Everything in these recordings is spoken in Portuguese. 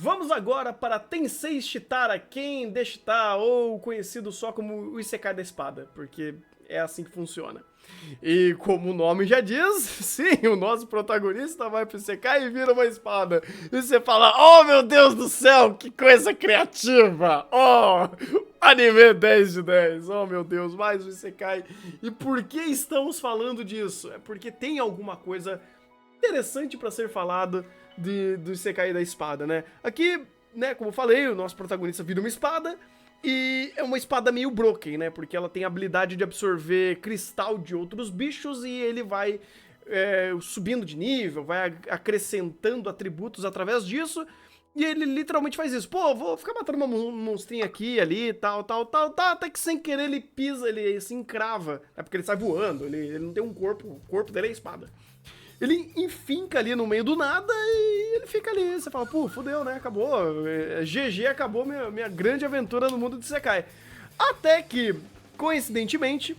Vamos agora para Tensei Shitara Ken Deshita, ou conhecido só como o Isekai da Espada, porque é assim que funciona. E como o nome já diz, sim, o nosso protagonista vai pro Isekai e vira uma espada. E você fala, oh meu Deus do céu, que coisa criativa! Oh, anime 10 de 10, oh meu Deus, mais um Isekai. E por que estamos falando disso? É porque tem alguma coisa interessante pra ser falado do Isekai da espada, né? Aqui, né, como eu falei, o nosso protagonista vira uma espada e é uma espada meio broken, né? Porque ela tem a habilidade de absorver cristal de outros bichos e ele vai subindo de nível, vai acrescentando atributos através disso. E ele literalmente faz isso. Pô, vou ficar matando uma monstrinha aqui, ali, tal, até que sem querer ele pisa, ele se encrava. É porque ele sai voando, ele não tem um corpo, o corpo dele é espada. Ele enfinca ali no meio do nada e ele fica ali. Você fala, pô, fodeu, né? Acabou. GG, acabou minha grande aventura no mundo de Sekai. Até que, coincidentemente,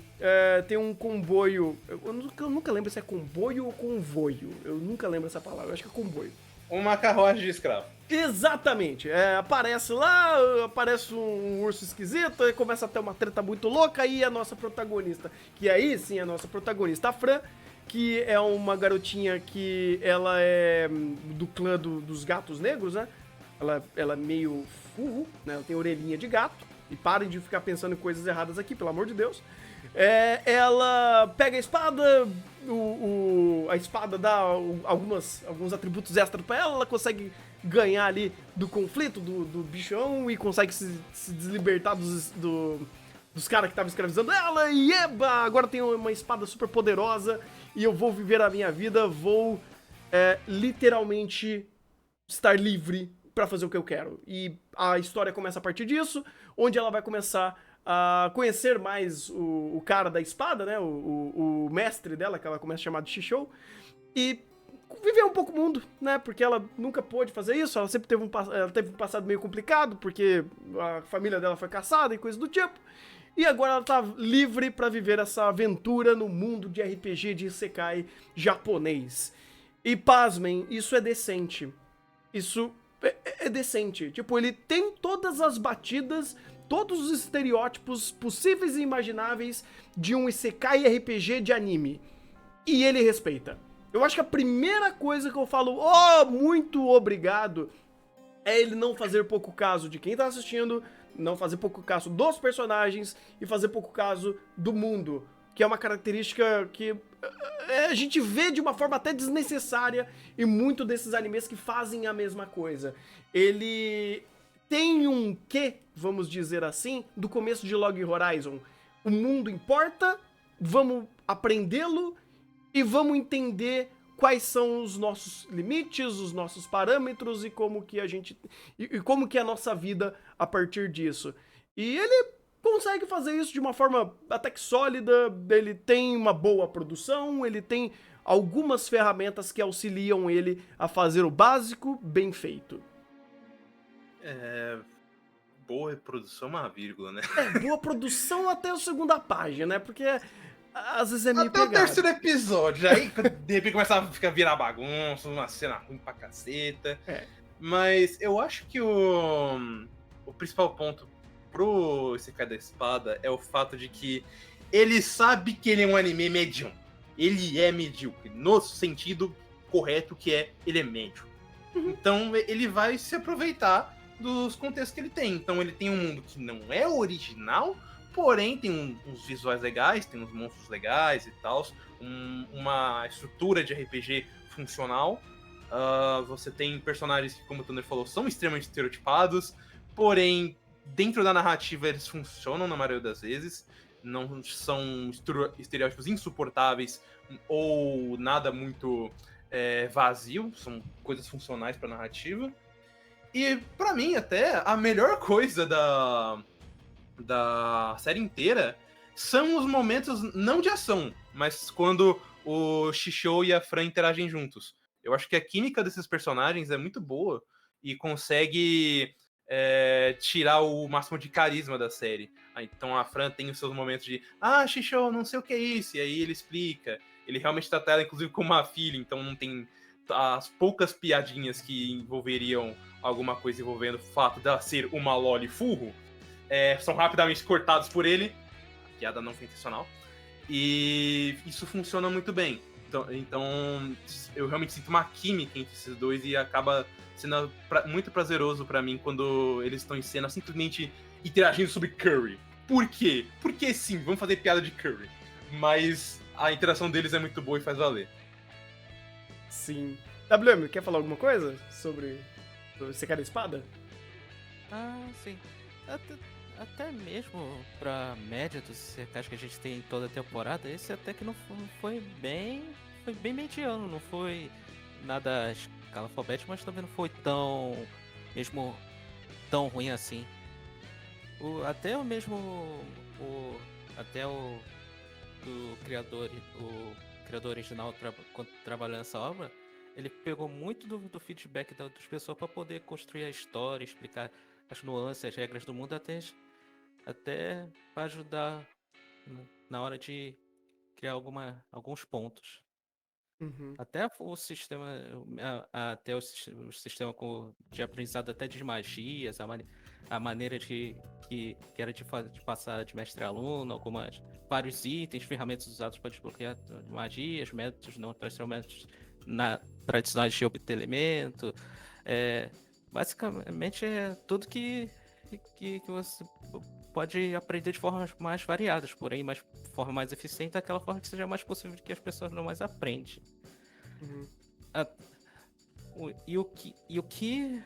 tem um comboio. Eu nunca lembro se é comboio ou convoio. Eu nunca lembro essa palavra, eu acho que é comboio. Uma carruagem de escravo. Exatamente. Aparece lá, aparece um urso esquisito, aí começa a ter uma treta muito louca, e a nossa protagonista, que aí sim é a nossa protagonista, a Fran, que é uma garotinha que ela é do clã dos gatos negros, né? Ela é meio furro, né? Ela tem orelhinha de gato. E parem de ficar pensando em coisas erradas aqui, pelo amor de Deus. Ela pega a espada, a espada dá alguns atributos extras pra ela consegue ganhar ali do conflito do bichão e consegue se deslibertar dos caras que estavam escravizando ela, e eba, agora tem uma espada super poderosa e eu vou viver a minha vida, vou literalmente estar livre pra fazer o que eu quero. E a história começa a partir disso, onde ela vai começar a conhecer mais o cara da espada, né, o mestre dela, que ela começa a chamar de Shishou, e viver um pouco o mundo, né? Porque ela nunca pôde fazer isso, ela sempre teve um passado meio complicado, porque a família dela foi caçada e coisas do tipo. E agora ela tá livre pra viver essa aventura no mundo de RPG de Isekai japonês. E pasmem, isso é decente. Isso é decente. Tipo, ele tem todas as batidas, todos os estereótipos possíveis e imagináveis de um Isekai RPG de anime. E ele respeita. Eu acho que a primeira coisa que eu falo, muito obrigado, é ele não fazer pouco caso de quem tá assistindo, não fazer pouco caso dos personagens e fazer pouco caso do mundo, que é uma característica que a gente vê de uma forma até desnecessária em muito desses animes que fazem a mesma coisa. Ele tem um quê, vamos dizer assim, do começo de Log Horizon. O mundo importa, vamos aprendê-lo e vamos entender quais são os nossos limites, os nossos parâmetros e como que a gente e como que é a nossa vida a partir disso. E ele consegue fazer isso de uma forma até que sólida, ele tem uma boa produção, ele tem algumas ferramentas que auxiliam ele a fazer o básico bem feito. Boa produção, uma vírgula, né? Boa produção até a segunda página, né? Porque às vezes é meio Até o pegado. terceiro episódio. Aí, de repente, começa a ficar virar bagunça, uma cena ruim pra caceta. Mas eu acho que o principal ponto pro Isekai da Espada é o fato de que ele sabe que ele é um anime medium. Ele é medíocre, no sentido correto que ele é médio. Então ele vai se aproveitar dos contextos que ele tem. Então ele tem um mundo que não é original, porém tem uns visuais legais, tem uns monstros legais e tal, uma estrutura de RPG funcional. Você tem personagens que, como o Thunder falou, são extremamente estereotipados, porém, dentro da narrativa eles funcionam na maioria das vezes, não são estereótipos insuportáveis ou nada muito vazio, são coisas funcionais pra narrativa. E, pra mim, até, a melhor coisa da série inteira são os momentos, não de ação, mas quando o Shishou e a Fran interagem juntos. Eu acho que a química desses personagens é muito boa e consegue tirar o máximo de carisma da série. Então a Fran tem os seus momentos de Shishou, não sei o que é isso, e aí ele explica. Ele realmente trata ela, inclusive, como uma filha, então não tem as poucas piadinhas que envolveriam alguma coisa envolvendo o fato dela ser uma loli furro, são rapidamente cortados por ele. Piada não foi intencional. E isso funciona muito bem. Então eu realmente sinto uma química entre esses dois e acaba sendo muito prazeroso pra mim quando eles estão em cena simplesmente interagindo sobre Curry. Por quê? Porque sim, vamos fazer piada de Curry. Mas a interação deles é muito boa e faz valer. Sim. WM, quer falar alguma coisa sobre Secar a Espada? Ah, sim. Até mesmo pra média dos secais que a gente tem em toda a temporada, esse até que não foi bem mediano, não foi nada escalafobético, mas também não foi tão ruim assim. Até o criador original quando trabalhou nessa obra, ele pegou muito do feedback das pessoas para poder construir a história, explicar as nuances, as regras do mundo, até para ajudar na hora de criar alguns pontos. Uhum. Até o sistema, até o sistema de aprendizado até de magias, a maneira que era de passar de mestre a aluno, vários itens, ferramentas usadas para desbloquear magias, métodos não tradicionais tradicionais de obter elemento. Basicamente é tudo que você pode aprender de formas mais variadas, porém, de forma mais eficiente, daquela forma que seja mais possível de que as pessoas não mais aprendem. Uhum. E o que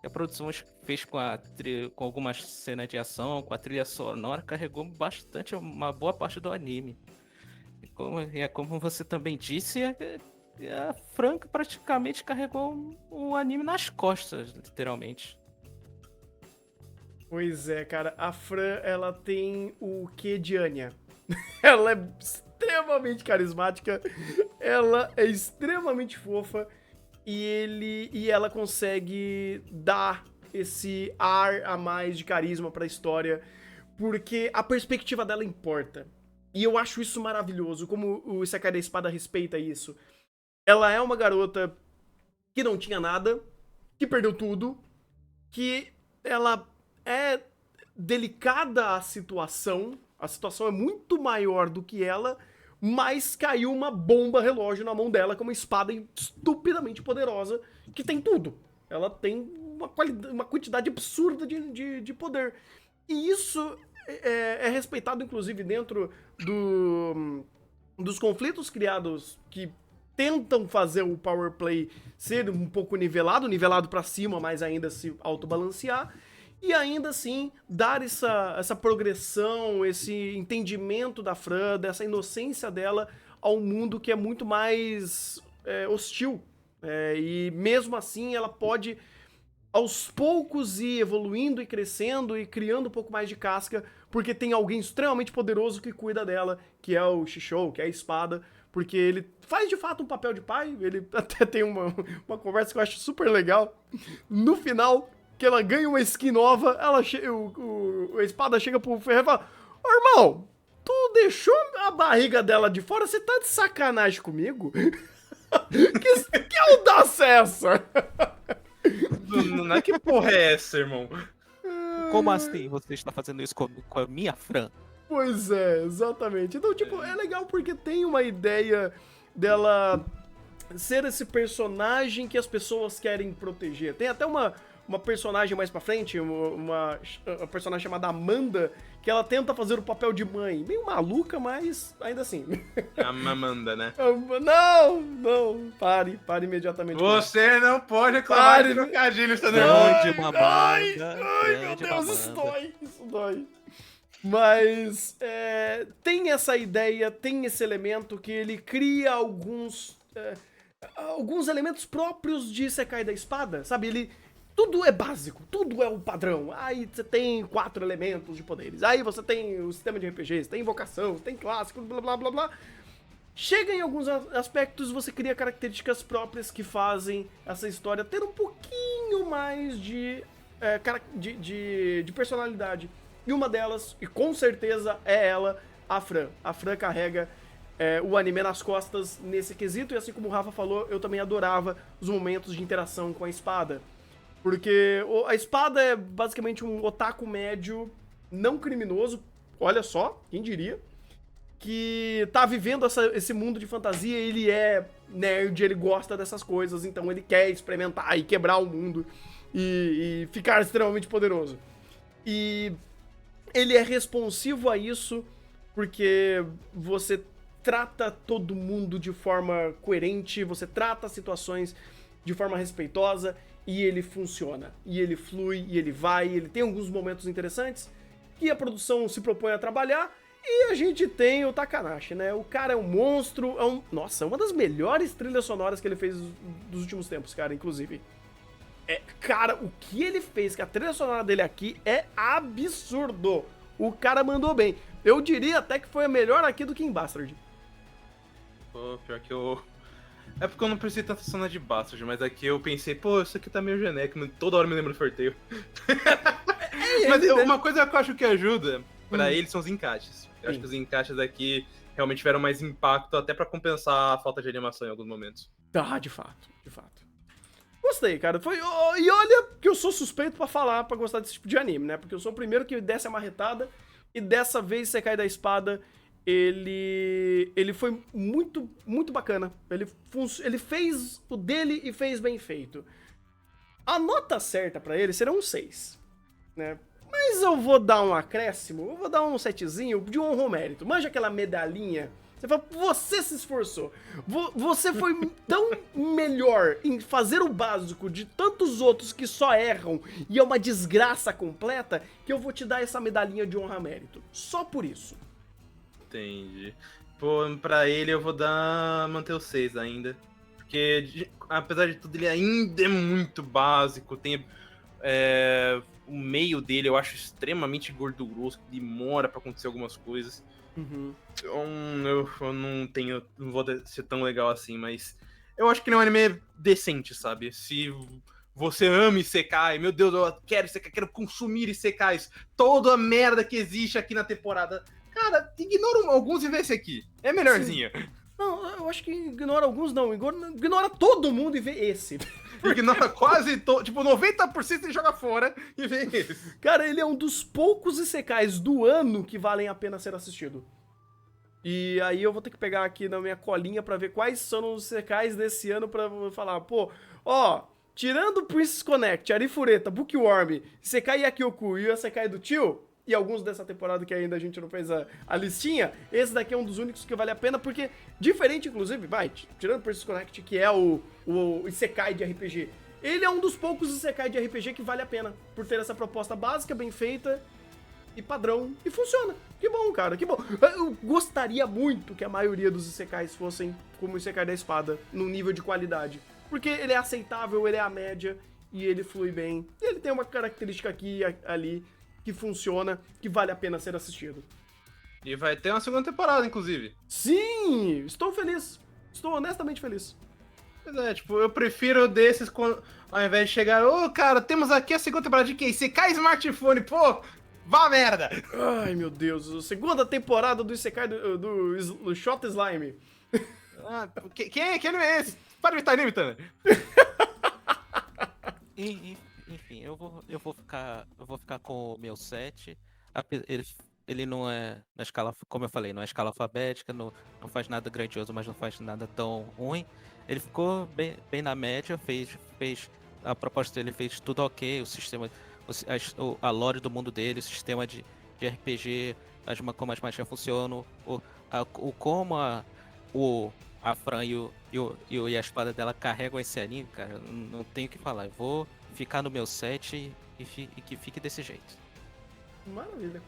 a produção fez com algumas cenas de ação, com a trilha sonora, carregou bastante uma boa parte do anime. Como você também disse, a Franca praticamente carregou o anime nas costas, literalmente. Pois é, cara, a Fran, ela tem o quê de Anya? Ela é extremamente carismática, ela é extremamente fofa e ela consegue dar esse ar a mais de carisma pra história, porque a perspectiva dela importa. E eu acho isso maravilhoso, como o Isekai da Espada respeita isso. Ela é uma garota que não tinha nada, que perdeu tudo, que ela é delicada a situação é muito maior do que ela, mas caiu uma bomba relógio na mão dela com uma espada estupidamente poderosa que tem tudo. Ela tem uma quantidade absurda de poder. E isso é respeitado, inclusive, dentro dos conflitos criados que tentam fazer o power play ser um pouco nivelado pra cima, mas ainda se autobalancear. E ainda assim, dar essa progressão, esse entendimento da Fran, dessa inocência dela ao mundo que é muito mais hostil. E mesmo assim, ela pode, aos poucos, ir evoluindo e crescendo e criando um pouco mais de casca, porque tem alguém extremamente poderoso que cuida dela, que é o Shishou, que é a espada, porque ele faz de fato um papel de pai. Ele até tem uma conversa que eu acho super legal. No final, que ela ganha uma skin nova, a espada chega pro Ferreira e fala: ô, irmão, tu deixou a barriga dela de fora? Você tá de sacanagem comigo? que audácia é essa? Não é que porra é essa, irmão? Como assim você está fazendo isso com a minha Fran? Pois é, exatamente. Então, tipo, é legal porque tem uma ideia dela ser esse personagem que as pessoas querem proteger. Tem até uma personagem mais pra frente, uma personagem chamada Amanda, que ela tenta fazer o papel de mãe. Meio maluca, mas ainda assim. A Amanda, né? Não, pare imediatamente. Você não pode reclamar de trocadilhos, tá nervoso? Ai, meu Deus, isso dói. Mas tem essa ideia, tem esse elemento que ele cria alguns elementos próprios de Isekai da Espada, sabe? Tudo é básico, tudo é o padrão. Aí você tem 4 elementos de poderes. Aí você tem o sistema de RPGs, tem invocação, tem clássico, blá blá blá blá. Chega em alguns aspectos, você cria características próprias que fazem essa história ter um pouquinho mais de personalidade. E uma delas, e com certeza é ela, a Fran. A Fran carrega o anime nas costas nesse quesito, e assim como o Rafa falou, eu também adorava os momentos de interação com a espada. Porque a espada é basicamente um otaku médio, não criminoso, olha só, quem diria, que tá vivendo esse mundo de fantasia, ele é nerd, ele gosta dessas coisas, então ele quer experimentar e quebrar o mundo e ficar extremamente poderoso. E ele é responsivo a isso porque você trata todo mundo de forma coerente, você trata as situações de forma respeitosa e ele funciona, e ele flui, e ele vai, e ele tem alguns momentos interessantes que a produção se propõe a trabalhar. E a gente tem o Takanashi, né? O cara é um monstro, nossa, é uma das melhores trilhas sonoras que ele fez dos últimos tempos, cara, inclusive. Cara, o que ele fez, que a trilha sonora dele aqui é absurdo. O cara mandou bem. Eu diria até que foi a melhor aqui do que em Bastard. Pô, pior que eu... É porque eu não prestei tanta cena de Bastard, mas aqui eu pensei, pô, isso aqui tá meio genérico, toda hora me lembro do Forteio. Mas uma coisa que eu acho que ajuda pra eles são os encaixes. Eu acho que os encaixes aqui realmente tiveram mais impacto, até pra compensar a falta de animação em alguns momentos. Ah, de fato, de fato. Gostei, cara. E olha que eu sou suspeito pra falar, pra gostar desse tipo de anime, né? Porque eu sou o primeiro que desce a marretada, e dessa vez Sekai da Espada, ele foi muito, muito bacana. Ele fez o dele e fez bem feito. A nota certa pra ele será um 6, né? Mas eu vou dar um acréscimo, eu vou dar um setzinho de honra ao mérito. Manja aquela medalhinha. Você fala, você se esforçou. Você foi tão melhor em fazer o básico de tantos outros que só erram e é uma desgraça completa, que eu vou te dar essa medalhinha de honra ao mérito. Só por isso. Entendi. Pô, pra ele eu vou manter o 6 ainda. Porque, apesar de tudo, ele ainda é muito básico. Tem o meio dele eu acho extremamente gorduroso, que demora pra acontecer algumas coisas. Uhum. Eu não vou ser tão legal assim, mas eu acho que ele é um anime decente, sabe? Se você ama Isekais, meu Deus, eu quero Isekais, quero consumir Isekais, toda a merda que existe aqui na temporada, cara, ignora alguns e vê esse aqui. É melhorzinho. Sim. Não, eu acho que ignora alguns não, ignora todo mundo e vê esse. Ignora quase todo, tipo 90% e joga fora e vê esse. Cara, ele é um dos poucos Isekais do ano que valem a pena ser assistido. E aí eu vou ter que pegar aqui na minha colinha pra ver quais são os Isekais desse ano pra falar, pô, ó, tirando Princess Connect, Arifureta, Bookworm, Isekai Yakyoku e o Isekai do tio, e alguns dessa temporada que ainda a gente não fez a listinha, esse daqui é um dos únicos que vale a pena, porque, diferente, inclusive, tirando Princess Connect, que é o Isekai de RPG, ele é um dos poucos Isekai de RPG que vale a pena, por ter essa proposta básica, bem feita, e padrão, e funciona. Que bom, cara, que bom. Eu gostaria muito que a maioria dos Isekais fossem como o Isekai da Espada, no nível de qualidade, porque ele é aceitável, ele é a média, e ele flui bem, e ele tem uma característica aqui e ali, que funciona, que vale a pena ser assistido. E vai ter uma segunda temporada, inclusive. Sim! Estou feliz. Estou honestamente feliz. Pois é, tipo, eu prefiro desses ao invés de chegar, cara, temos aqui a segunda temporada de quem? Isekai Smartphone, pô! Vá merda! Ai, meu Deus. A segunda temporada do Isekai do Shot Slime. Quem não é esse? Para de estar imitando. Enfim, eu vou ficar com o meu 7. Ele não é na escala, como eu falei, não é escala alfabética, não faz nada grandioso, mas não faz nada tão ruim. Ele ficou bem na média, fez a proposta dele, fez tudo ok, o sistema, a lore do mundo dele, o sistema de RPG, como as magias funcionam, como a Fran e a espada dela carregam esse anime, cara, não tenho o que falar. Eu vou ficar no meu 7 e que fique desse jeito. Maravilha.